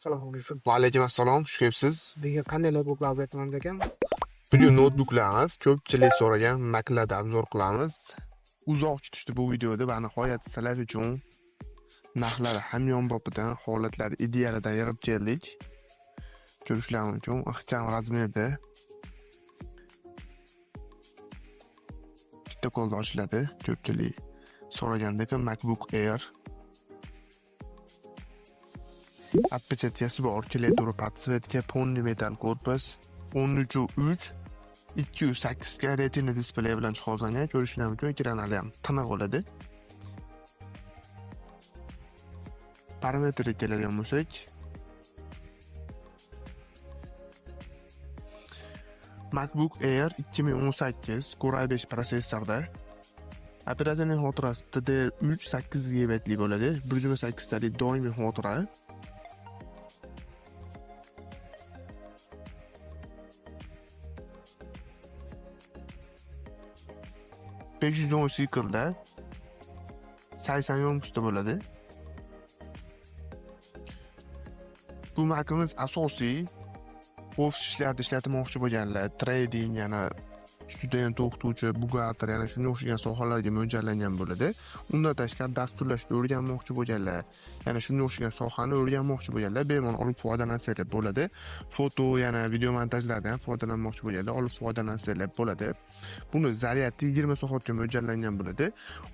Assalomu alaykum. Va alaykum assalom, xush kelibsiz. Bizga qanday notebooklar o'rgatamiz ekan? Bugun notebooklarimiz ko'pchilik so'ragan Mac'larda obzor qilamiz. Uzoq tutishdi bu videoda va nihoyat sizlar uchun narxlari hamyonbopidan, holatlari idealidan yig'ib keldik. Ko'rishlaringiz uchun ixcham razmerda bitta qo'lda ochiladi. Ko'pchilik so'ragandek MacBook Air Appechatkasi bor, klaviatura подсветка, полный metal korpus, 13.3 208 ga retina displey bilan jihozlangan. Ko'rishlaringiz uchun ekranlari ham tiniq bo'ladi. Parametrga keladigan bo'lsak, MacBook Air 2018 Core i5 prosessorda operativ xotirasi DDR3 8 GB lik bo'ladi. 128 talik doimiy xotira. $510 siklda 80 yonkusda bo'ladi. Bu Mac'imiz asosiy ofis ishlarida ishlatmoqchi bo'lganlar, trading, yana student, o'qituvchi, buxgalter, yana shunga o'xshagan sohalarga mo'ljallangan bo'ladi. Undan tashqari dasturlashni o'rganmoqchi bo'lganlar, yana shunga o'xshagan sohani o'rganmoqchi bo'lganlar bemalol olib foydalansalar bo'ladi. Foto, yana video montajlardan foydalanmoqchi bo'lganlar olib foydalansalar bo'ladi. Buni zaryadi 20 soatga mo'ljallangan bo'ladi.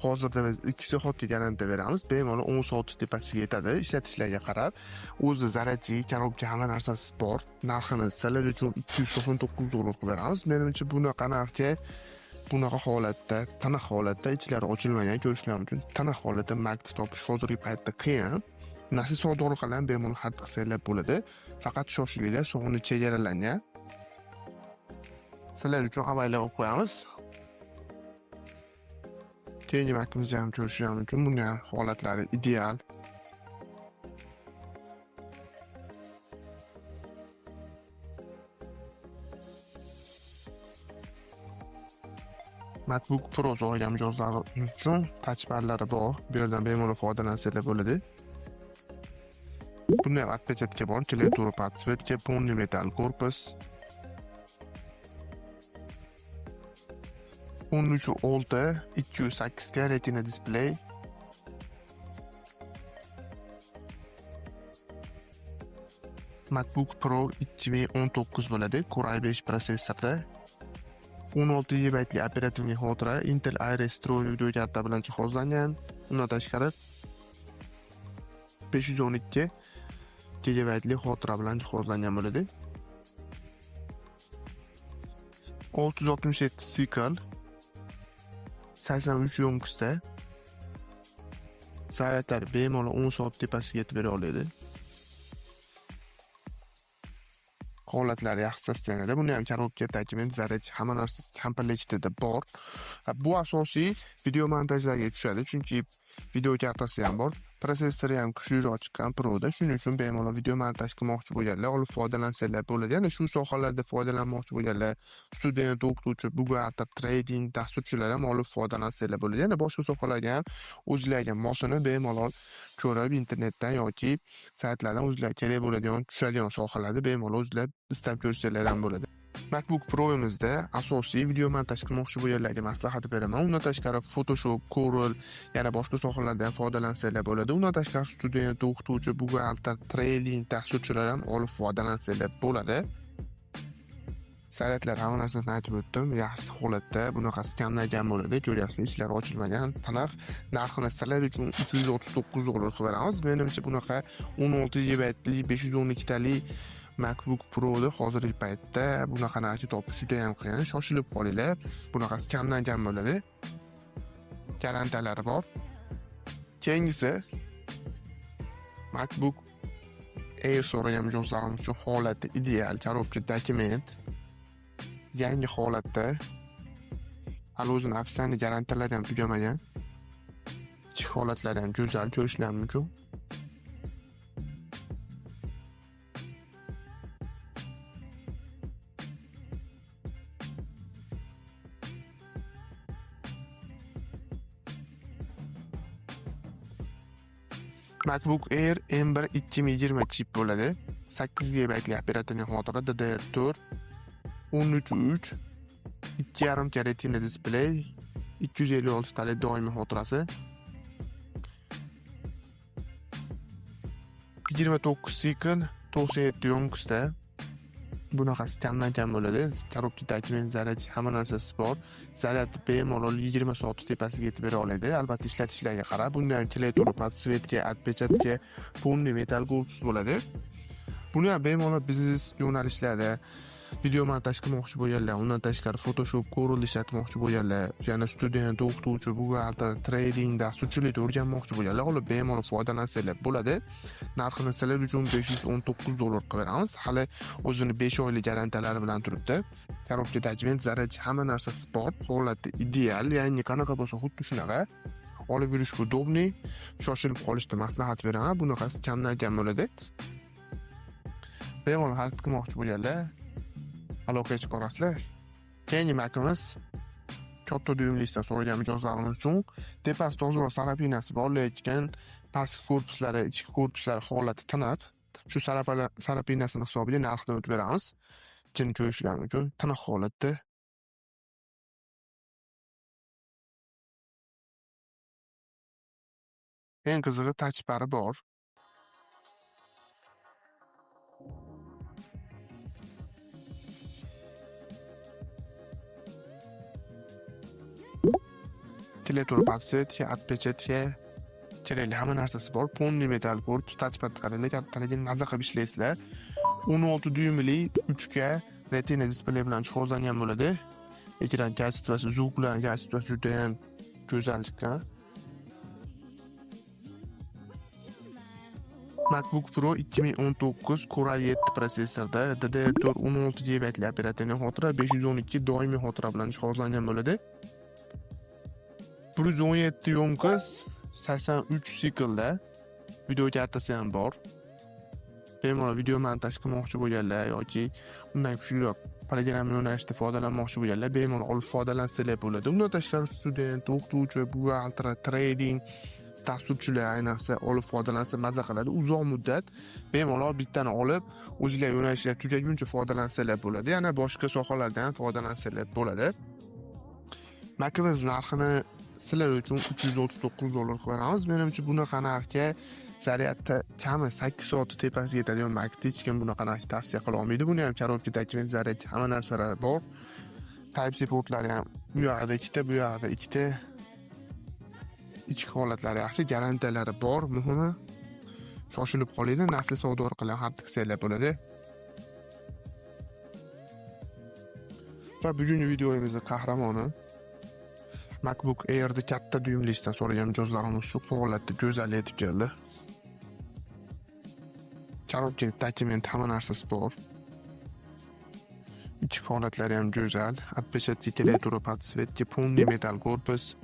Hozirda biz 2 soatga garantiya beramiz. Bemalol 10 soat tepasiga yetadi. Ishlatishlarga qarab, o'zi zaryadchi, korobka, hamma narsasi bor. Narxini sizlar uchun $299 qilib beramiz. Menimcha bunaqa narxga, bunaqa holatda, tiniq holatda, ichlari ochilmagan ko'rishlarim uchun tiniq holatda Mac'ni topish hozirgi paytda qiyin. Nasib savdo orqali ham bemalol xarid qilsanglar bo'ladi. Faqat shoshilinglar, sog'ni chegaralangan. Sizlar uchun avaylab olib qo'yamiz. Keyingi Mac'imizni ham ko'rishlaringiz uchun bunga holatlari ideal. MacBook Pro so'ragan mijozlarimiz uchun touchpadlari bor. Bu yerdan bemalol foydalansanglar bo'ladi. Bunda ham отпечатка bor, klaviatura подсветка, полный metal korpus. 13.6 208 ga retina display. MacBook Pro 2019 bo'ladi. Core i5 prosessorda 16 GB lik operativ xotira, Intel Iris Tro video karta bilan jihozlangan. Undan tashqari 512 GB lik xotira bilan jihozlangan bo'ladi. 667 sikl 83 yonkusda zaryadlar bemalol 10 soat tepasiga yetib bera oladi. Holatlari yaxshi sostanada. Buni ham korobka, dokument, zaryadchi, hamma narsasi komplektida bor. Bu asosiy video montajlarga tushadi, chunki video kartasi ham bor. Prosessori ham kuchliroq chiqqan Proda. Shuning uchun bemalol video montaj qilmoqchi bo'lganlar olib foydalansalar bo'ladi. Yana shu sohalarda foydalanmoqchi bo'lganlar, student, o'qituvchi, buxgalter, trading, dasturchilar ham olib foydalansalar bo'ladi. Yana boshqa sohalarga ham o'zlariga mosini bemalol ko'rib, internetdan yoki saytlardan o'zlariga kerak bo'ladigan, tushadigan sohalarni bemalol o'zlab istab ko'rsalar ham bo'ladi. MacBook Pro'imizda asosiy video montaj qilmoqchi bo'lganlarga maslahat beraman. Undan tashqari Photoshop, Corel, yana boshqa sohalardan ham foydalansalar bo'ladi. Undan tashqari student, o'qituvchi, buxgalter, trading, dasturchilar ham olib foydalansalar bo'ladi. Zaryadlar hamma narsani aytib o'tdim. Yaxshi holatda, bunaqasi kamdan-kam bo'ladi. Ko'ryapsiz, ichlari ochilmagan, tiniq. Narxini sizlar uchun $339 qilib beramiz. Menimcha bunaqa 16 GB lik 512 talik MacBook Pro'ni hozirgi paytda bunaqa narxga topish juda ham qiyin. Shoshilib qolinglar. Bunaqasi kamdan-kam bo'ladi. Garantiyalari bor. Keyingisi MacBook Air so'ragan mijozlarimiz uchun holati ideal, korobka, dokument. Yangi holatda. Hali o'zini ofitsial garantiyalari ham tugamagan. Ichki holatlari ham go'zal, ko'rishlaringiz mumkin. MacBook Air M1 2020 chip bo'ladi. 8 GB operativ xotira, DDR4, 13.3, 2.5 ga Retina display, 256 tali doimiy xotirasi, 29 sikl, 97 yonkisda. Bunaqasi kamdan kam bo'ladi. Korobka tachimen, zarach, hamma narsasi bor. Zaryadni bemalol 20 soat tepasiga yetib bera oladi. Albatta ishlatishlarga qarab, bundan klaviatura, svetga, отпечатка, полный metal korpus bo'ladi. Buni ham bemalol biznes yo'nalishlarda video montaj qilmoqchi bo'lganlar, undan tashqari Photoshop, Corel ishlatmoqchi bo'lganlar, yana student, o'qituvchi, buxgalter, trading, dasturchilikda o'rganmoqchi bo'lganlar olib bemalol foydalansalar bo'ladi. Narxini sizlar uchun $519 qilib beramiz. Hali o'zini 5 oylik garantiyalari bilan turibdi. Korobka tajvin, zarach, hamma narsasi bor, holati ideal, ya'ni qanaqa bo'lsa xuddi shunaqa. Olib yurishga udobniy, shoshilib qolishda maslahat beraman. Bunaqasi kamdan kam bo'ladi. Bemalol xarid qilmoqchi bo'lganlar aloqaga chiqarasizlar. Keyingi Mac'imiz katta dyumlikdan so'ragan mijozlarimiz uchun tepasi tozaroq sarapinasi bor, lekin pastki korpuslari, ichki korpuslari holati tiniq. Shu sarapinasini hisobiga narxni o'tib beramiz. Ichini ko'rishlari uchun tiniq holatda. Eng qizig'i touchpari bor. Klaviatura, подсветка, отпечатка, kerakli hamma narsasi bor. Полный metal korpus, touchpadni qaranglar, kattaligini maza qilib ishlaysizlar. 16 dyumli 3K Retina displey bilan jihozlangan bo'ladi. Ekran kачествоsi, звук bilan kачествоsi juda ham go'zal chiqqan. MacBook Pro 2019 Core i7 prosessorda, DDR4 16 GB operativ xotira, 512 doimiy xotira bilan jihozlangan bo'ladi. 117 yonkis, 83 siklda video kartasi ham bor. Bemalol video montaj qilmoqchi bo'lganlar yoki undan kuchliroq program yo'nalishida foydalanmoqchi bo'lganlar bemalol olib foydalansalar bo'ladi. Undan tashqari student, o'qituvchi, buxgalter, trading, dasturchilar ayniqsa olib foydalansa maza qiladi. Uzoq muddat bemalol bittani olib, o'zingizlar yo'nalishlar tugaguncha foydalansalar bo'ladi. Yana boshqa sohalardan ham foydalansalar bo'ladi. Mac'imiz narxini sizlar uchun $339 qilib beramiz. Menimcha bunaqa narxga zaryadda kami 8 soat tepasiga yetadigan Mac'ni hech kim bunaqa narxga tavsiya qila olmaydi. Buni ham korobkadagi zaryad hamma narsalar bor. Type-C portlari ham bu yoqda ikkita, bu yoqda ikkita. Ichki holatlari yaxshi, garantiyalari bor. Muhimi shoshilib qolinglar, nasli savdo orqali xarid qilsanglar bo'ladi. Va bugungi videomizning qahramoni MacBook Air'da katta dyumlikdan so'ragan mijozlarimiz shu holatda go'zal yetib keldi. Korobka dokument hamma narsasi bor. Ichki holatlari ham go'zal. Отпечатки, klaviatura, подсветка, полный metal korpus.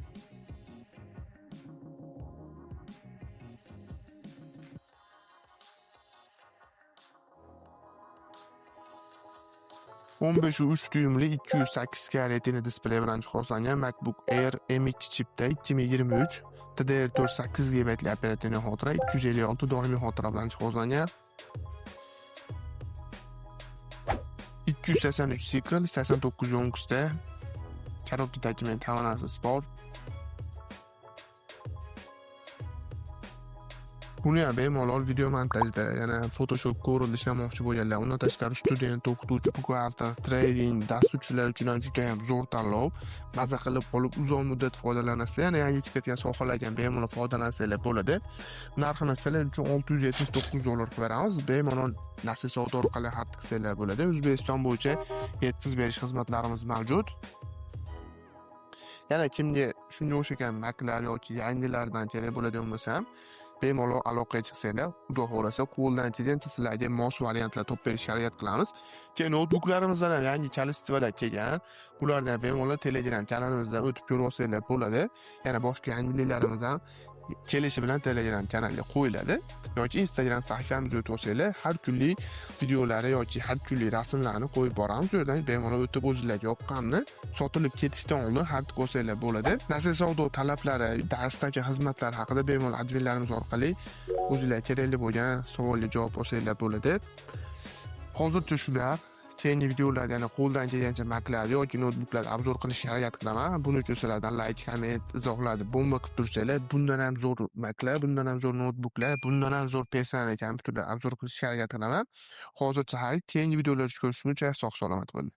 .15.3 dyumli 208 ga Retina displey bilan jihozlangan MacBook Air M2 chipda 2023 DDR4 8 GB operativ xotira, 256 doimiy xotira bilan jihozlangan. 283 sikl, 89 yonkisda. Korobka dokument hamma narsasi bor. Buni ham bemalol video montajda, yana Photoshop, Corel ishlamoqchi bo'lganlar, undan tashqari student, o'qituvchi, buxgalter, trading, dasturchilar uchun ham juda ham zo'r tanlov. Maza qilib qolib uzoq muddat foydalanasizlar, yana yangi chiqayotgan sohalarga ham bemalol foydalansanglar bo'ladi. Narxini sizlar uchun $679 qilib beramiz. Bemalol nasl savdo orqali xarid qilsanglar bo'ladi. O'zbekiston bo'yicha yetkazib berish xizmatlarimiz mavjud. Yana kimga shunga o'xshagan Mac'lar yoki yangilardan kerak bo'ladigan bo'lsa ham bemalol aloqaga chiqsanglar, xudo xohlasa qo'ldan sizlarga mos variantlar topib berishga harakat qilamiz. Keyin notebooklarimizdan ham yangi kalistvalar kelgan. Bulardan bemalol Telegram kanalimizdan o'tib ko'rib olsanglar bo'ladi. Yana boshqa yangiliklarimiz ham kelishi bilan Telegram kanaliga qo'yiladi yoki Instagram sahifamizga o'tib olsanglar, har kunlik videolari yoki har kunlik rasmlarni qo'yib boramiz. U yerdan bemalol o'tib o'zingizlarga yoqqanini sotilib ketishdan oldin xarid qilsanglar bo'ladi. Nasl savdo talablari, darsdagi xizmatlar haqida bemalol adminlarimiz orqali o'zingizlarga kerakli bo'lgan savolga javob olsanglar bo'ladi. Hozircha shular. Keyingi videolarda yana qo'ldan kelgancha Mac'lar yoki notebooklar obzor qilishga harakat qilaman. Buning uchun sizlardan like, komment, izohlarni bomba qilib tursanglar, bundan ham zo'r Mac'lar, bundan ham zo'r notebooklar, bundan ham zo'r personal kompyuterlar obzor qilishga harakat qilaman. Hozircha keyingi videolarda ko'rishguncha sog' salomat bo'ling.